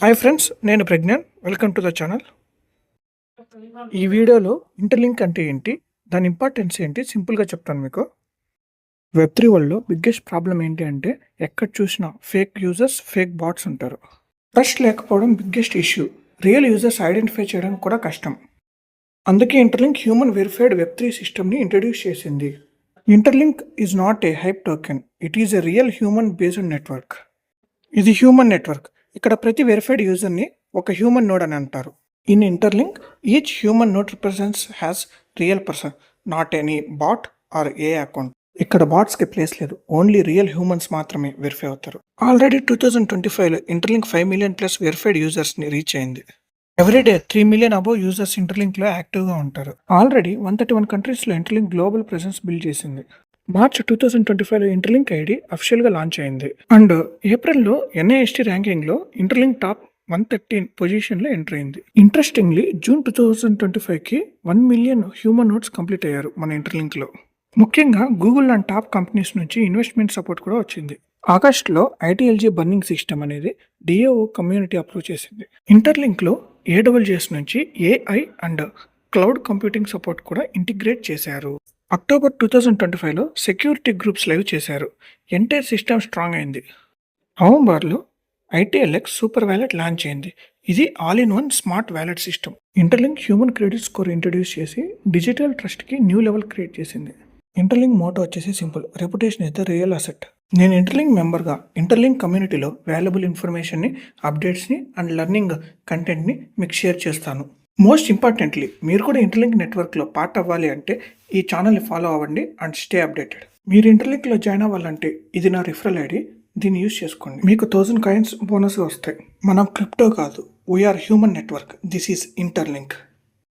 Hi friends, నేను Pragyan. Welcome to the channel. ఈ వీడియోలో ఇంటర్లింక్ అంటే ఏంటి, దాని ఇంపార్టెన్స్ ఏంటి సింపుల్గా చెప్తాను మీకు. వెబ్3 వరల్డ్లో బిగ్గెస్ట్ ప్రాబ్లం ఏంటి అంటే ఎక్కడ చూసినా ఫేక్ యూజర్స్, ఫేక్ బాట్స్ ఉంటారు. ట్రస్ట్ లేకపోవడం biggest issue. Real users identify చేయడం కూడా కష్టం. అందుకే ఇంటర్లింక్ హ్యూమన్ వెరిఫైడ్ వెబ్3 సిస్టమ్ని ఇంట్రడ్యూస్ చేసింది. Interlink is not a hype token, it is a real human based network. ఇది హ్యూమన్ నెట్వర్క్. ఇక్కడ ప్రతి వెరిఫైడ్ యూజర్ని ఒక హ్యూమన్ నోడ్ అని అంటారు. In Interlink each human node represents has real person, not any bot or a account. ఇక్కడ బాట్స్కి place లేదు, ఓన్లీ రియల్ హ్యూమన్స్ మాత్రమే వెరిఫై అవుతారు. ఆల్రెడీ 2025లో ఇంటర్లింక్ 5 మిలియన్ ప్లస్ వెరిఫైడ్ యూజర్స్ని రీచ్ అయింది. ఎవ్రీడే 3 మిలియన్ అబోవ్ యూజర్స్ ఇంటర్లింక్లో యాక్టివ్గా ఉంటారు. ఆల్రెడీ 131 కంట్రీస్లో ఇంటర్లింక్ గ్లోబల్ ప్రెజెన్స్ బిల్డ్ చేసింది. మార్చ్ 2025లో ఇంటర్లింక్ ఐడి అఫిషియల్గా లాంచ్ అయింది. అండ్ ఏప్రిల్లో ఎన్ఐఎస్టీ ర్యాంకింగ్లో ఇంటర్లింక్ టాప్ 113 పొజిషన్లో ఎంటర్ అయింది. ఇంట్రెస్టింగ్లీ జూన్ 2025కి 1 మిలియన్ హ్యూమన్ నోడ్స్ కంప్లీట్ అయ్యారు మన ఇంటర్లింక్లో. ముఖ్యంగా గూగుల్ అండ్ టాప్ కంపెనీస్ నుంచి ఇన్వెస్ట్మెంట్ సపోర్ట్ కూడా వచ్చింది. ఆగస్టులో ఐటీఎల్జీ బర్నింగ్ సిస్టమ్ అనేది డిఏఓ కమ్యూనిటీ అప్రూవ్ చేసింది. ఇంటర్లింక్లో AWS నుంచి AI and cloud computing support కూడా ఇంటిగ్రేట్ చేశారు. అక్టోబర్ 2025లో సెక్యూరిటీ గ్రూప్స్ లైవ్ చేశారు. ఎంటైర్ సిస్టమ్ స్ట్రాంగ్ అయింది. నవంబర్లో ITLX సూపర్ వ్యాలెట్ లాంచ్ అయింది. ఇది all in one smart wallet system. Interlink human credit score introduce చేసి డిజిటల్ ట్రస్ట్కి న్యూ లెవెల్ క్రియేట్ చేసింది. ఇంటర్లింక్ మోటో వచ్చేసి simple: reputation is the real asset. నేను ఇంటర్లింక్ మెంబర్గా ఇంటర్లింక్ కమ్యూనిటీలో వాల్యుబుల్ ఇన్ఫర్మేషన్ని, అప్డేట్స్ని అండ్ లెర్నింగ్ కంటెంట్ని మీకు షేర్ చేస్తాను. మోస్ట్ ఇంపార్టెంట్లీ, మీరు కూడా ఇంటర్లింక్ నెట్వర్క్లో పార్ట్ అవ్వాలి అంటే ఈ ఛానల్ని ఫాలో అవ్వండి అండ్ స్టే అప్డేటెడ్. మీరు ఇంటర్లింక్లో జాయిన్ అవ్వాలంటే ఇది నా రిఫరల్ ఐడి, దీన్ని యూజ్ చేసుకోండి. మీకు 1000 కాయిన్స్ బోనస్గా వస్తాయి. మనం క్రిప్టో కాదు, we are human network. This is interlink.